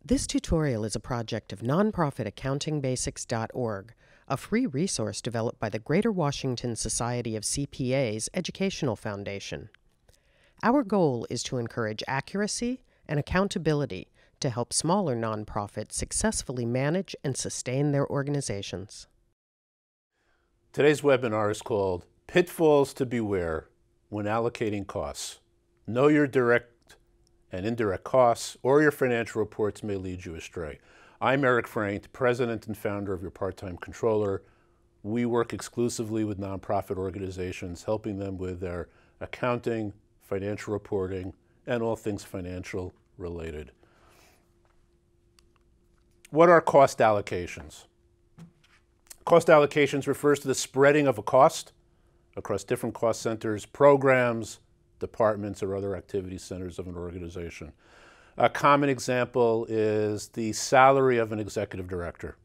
This tutorial is a project of nonprofitaccountingbasics.org, a free resource developed by the Greater Washington Society of CPAs Educational Foundation. Our goal is to encourage accuracy and accountability to help smaller nonprofits successfully manage and sustain their organizations. Today's webinar is called Pitfalls to Beware When Allocating Costs. Know your direct and indirect costs, or your financial reports may lead you astray. I'm Eric Fraint, president and founder of Your Part-Time Controller. We work exclusively with nonprofit organizations, helping them with their accounting, financial reporting, and all things financial related. What are cost allocations? Cost allocations refers to the spreading of a cost across different cost centers, programs, departments, or other activity centers of an organization. A common example is the salary of an executive director,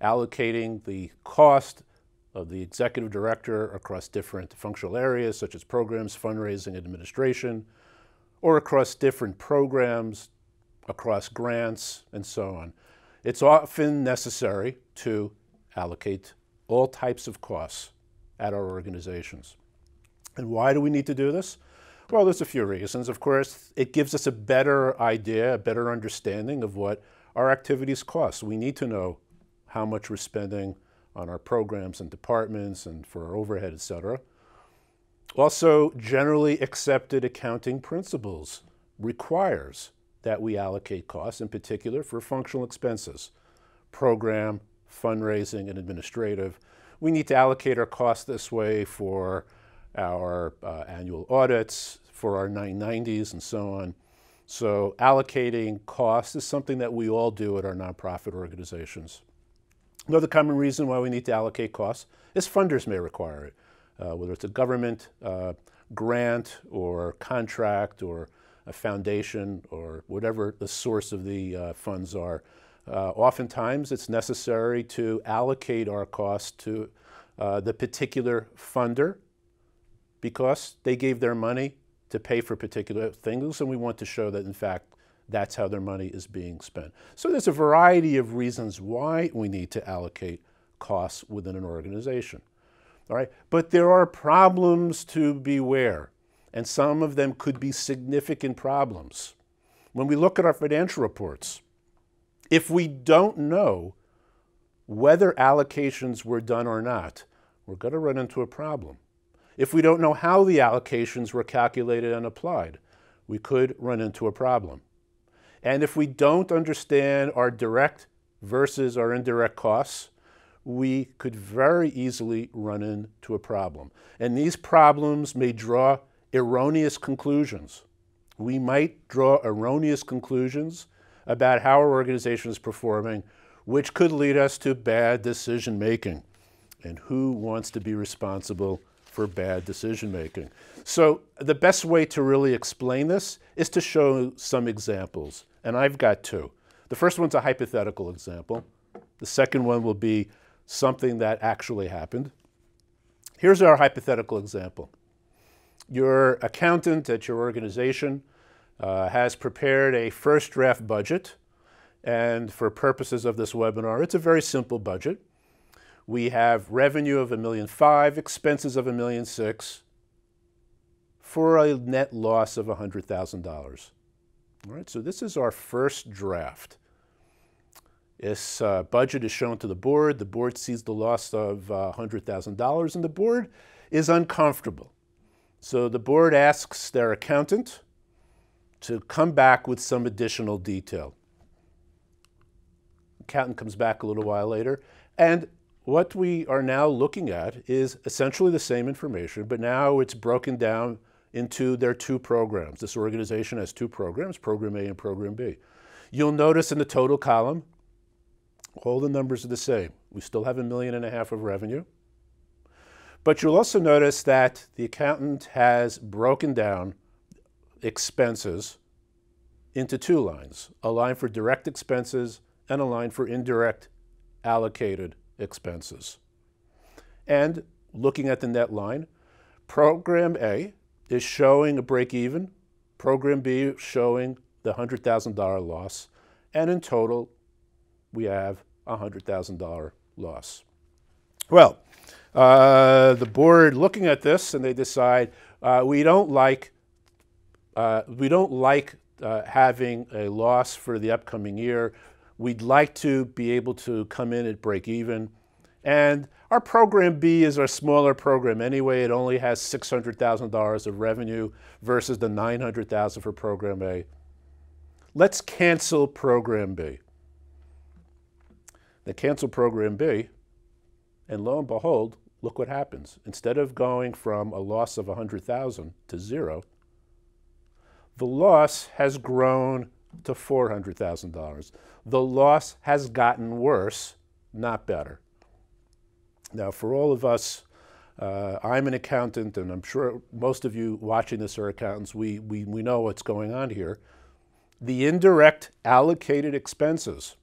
allocating the cost of the executive director across different functional areas such as programs, fundraising, administration, or across different programs, across grants, and so on. It's often necessary to allocate all types of costs at our organizations. And why do we need to do this? Well, there's a few reasons. Of course, it gives us a better idea, a better understanding of what our activities cost. We need to know how much we're spending on our programs and departments and for our overhead, et cetera. Also, generally accepted accounting principles requires that we allocate costs, in particular for functional expenses, program, fundraising, and administrative. We need to allocate our costs this way for our annual audits, for our 990s, and so on. So allocating costs is something that we all do at our nonprofit organizations. Another common reason why we need to allocate costs is funders may require it, whether it's a government grant or contract or a foundation or whatever the source of the funds are. Oftentimes it's necessary to allocate our costs to the particular funder because they gave their money to pay for particular things, and we want to show that, in fact, that's how their money is being spent. So there's a variety of reasons why we need to allocate costs within an organization. All right? But there are problems to beware, and some of them could be significant problems. When we look at our financial reports, if we don't know whether allocations were done or not, we're going to run into a problem. If we don't know how the allocations were calculated and applied, we could run into a problem. And if we don't understand our direct versus our indirect costs, we could very easily run into a problem. And these problems may draw erroneous conclusions. We might draw erroneous conclusions about how our organization is performing, which could lead us to bad decision making. And who wants to be responsible for bad decision making? So the best way to really explain this is to show some examples. And I've got two. The first one's a hypothetical example. The second one will be something that actually happened. Here's our hypothetical example. Your accountant at your organization has prepared a first draft budget. And for purposes of this webinar, it's a very simple budget. We have revenue of $1.5 million, expenses of $1.6 million, for a net loss of $100,000. All right, so this is our first draft. This budget is shown to the board. The board sees the loss of $100,000, and the board is uncomfortable. So the board asks their accountant to come back with some additional detail. Accountant comes back a little while later, and what we are now looking at is essentially the same information, but now it's broken down into their two programs. This organization has two programs, Program A and Program B. You'll notice in the total column, all the numbers are the same. We still have $1.5 million of revenue. But you'll also notice that the accountant has broken down expenses into two lines, a line for direct expenses and a line for indirect allocated expenses. And looking at the net line, Program A is showing a break even, Program B showing the $100,000 loss, and in total, we have a $100,000 loss. Well, the board looking at this, and they decide we don't like having a loss for the upcoming year. We'd like to be able to come in at break even. And our program B is our smaller program anyway. It only has $600,000 of revenue versus the $900,000 for program A. Let's cancel program B. They cancel program B, and lo and behold, look what happens. Instead of going from a loss of $100,000 to zero, the loss has grown to $400,000. The loss has gotten worse, not better. Now, for all of us, I'm an accountant, and I'm sure most of you watching this are accountants. We know what's going on here. The indirect allocated expenses,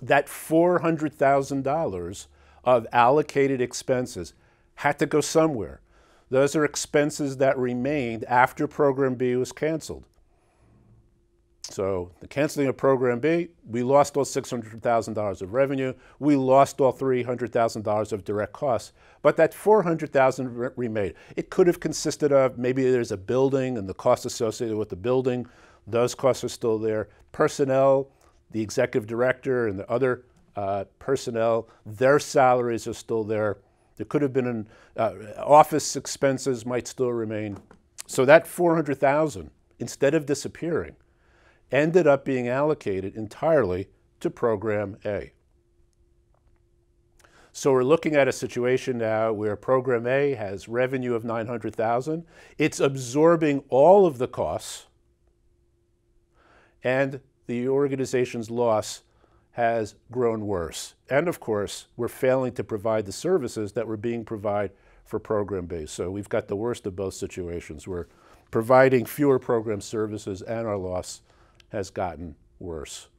that $400,000 of allocated expenses had to go somewhere. Those are expenses that remained after Program B was canceled. So the canceling of Program B, we lost all $600,000 of revenue. We lost all $300,000 of direct costs. But that $400,000 remained. It could have consisted of maybe there's a building and the costs associated with the building. Those costs are still there. Personnel, the executive director and the other personnel, their salaries are still there. There could have been office expenses might still remain. So that $400,000, instead of disappearing, ended up being allocated entirely to Program A. So we're looking at a situation now where Program A has revenue of $900,000. It's absorbing all of the costs, and the organization's loss has grown worse. And of course, we're failing to provide the services that were being provided for Program B. So we've got the worst of both situations. We're providing fewer program services, and our loss has gotten worse.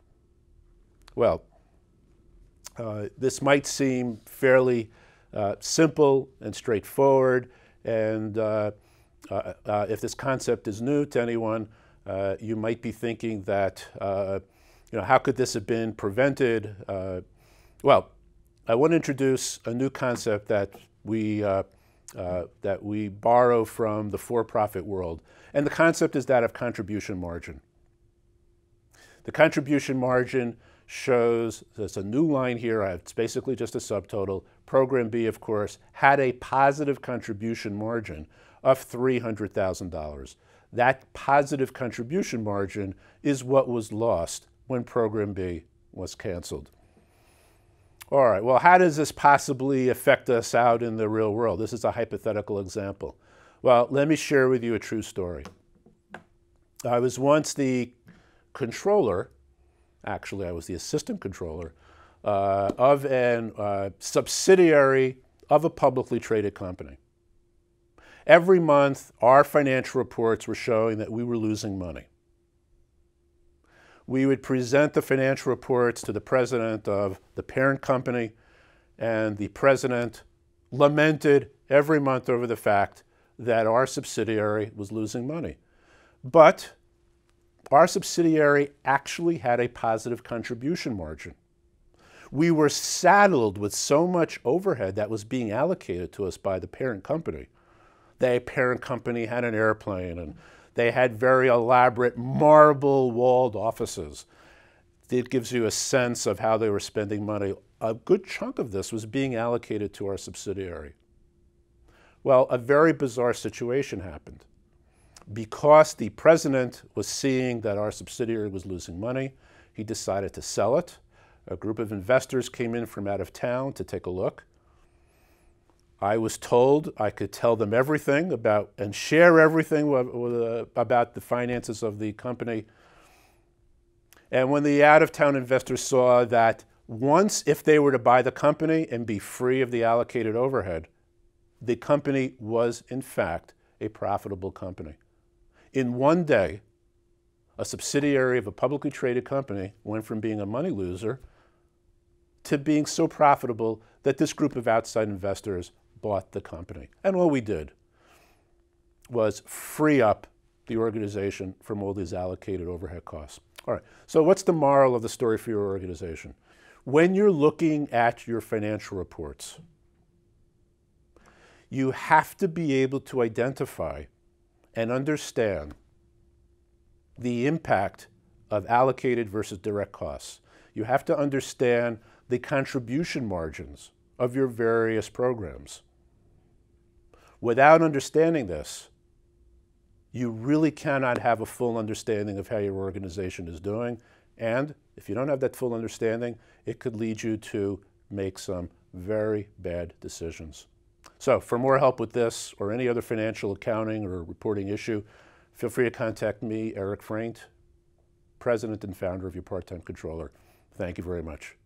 Well, this might seem fairly simple and straightforward, and if this concept is new to anyone, you might be thinking that, how could this have been prevented? Well, I want to introduce a new concept that we borrow from the for-profit world, and the concept is that of contribution margin. The contribution margin shows, there's a new line here, it's basically just a subtotal. Program B, of course, had a positive contribution margin of $300,000. That positive contribution margin is what was lost when Program B was canceled. All right, well, how does this possibly affect us out in the real world? This is a hypothetical example. Well, let me share with you a true story. I was once the controller, actually I was the assistant controller, of a subsidiary of a publicly traded company. Every month, our financial reports were showing that we were losing money. We would present the financial reports to the president of the parent company, and the president lamented every month over the fact that our subsidiary was losing money. But our subsidiary actually had a positive contribution margin. We were saddled with so much overhead that was being allocated to us by the parent company. The parent company had an airplane, and they had very elaborate marble-walled offices. It gives you a sense of how they were spending money. A good chunk of this was being allocated to our subsidiary. Well, a very bizarre situation happened. Because the president was seeing that our subsidiary was losing money, he decided to sell it. A group of investors came in from out of town to take a look. I was told I could tell them everything about and share everything about the finances of the company. And when the out-of-town investors saw that once, if they were to buy the company and be free of the allocated overhead, the company was, in fact, a profitable company. In one day, a subsidiary of a publicly traded company went from being a money loser to being so profitable that this group of outside investors bought the company. And all we did was free up the organization from all these allocated overhead costs. All right, so what's the moral of the story for your organization? When you're looking at your financial reports, you have to be able to identify and understand the impact of allocated versus direct costs. You have to understand the contribution margins of your various programs. Without understanding this, you really cannot have a full understanding of how your organization is doing. And if you don't have that full understanding, it could lead you to make some very bad decisions. So for more help with this or any other financial accounting or reporting issue, feel free to contact me, Fraint, President and founder of your Part-Time Controller. Thank you very much.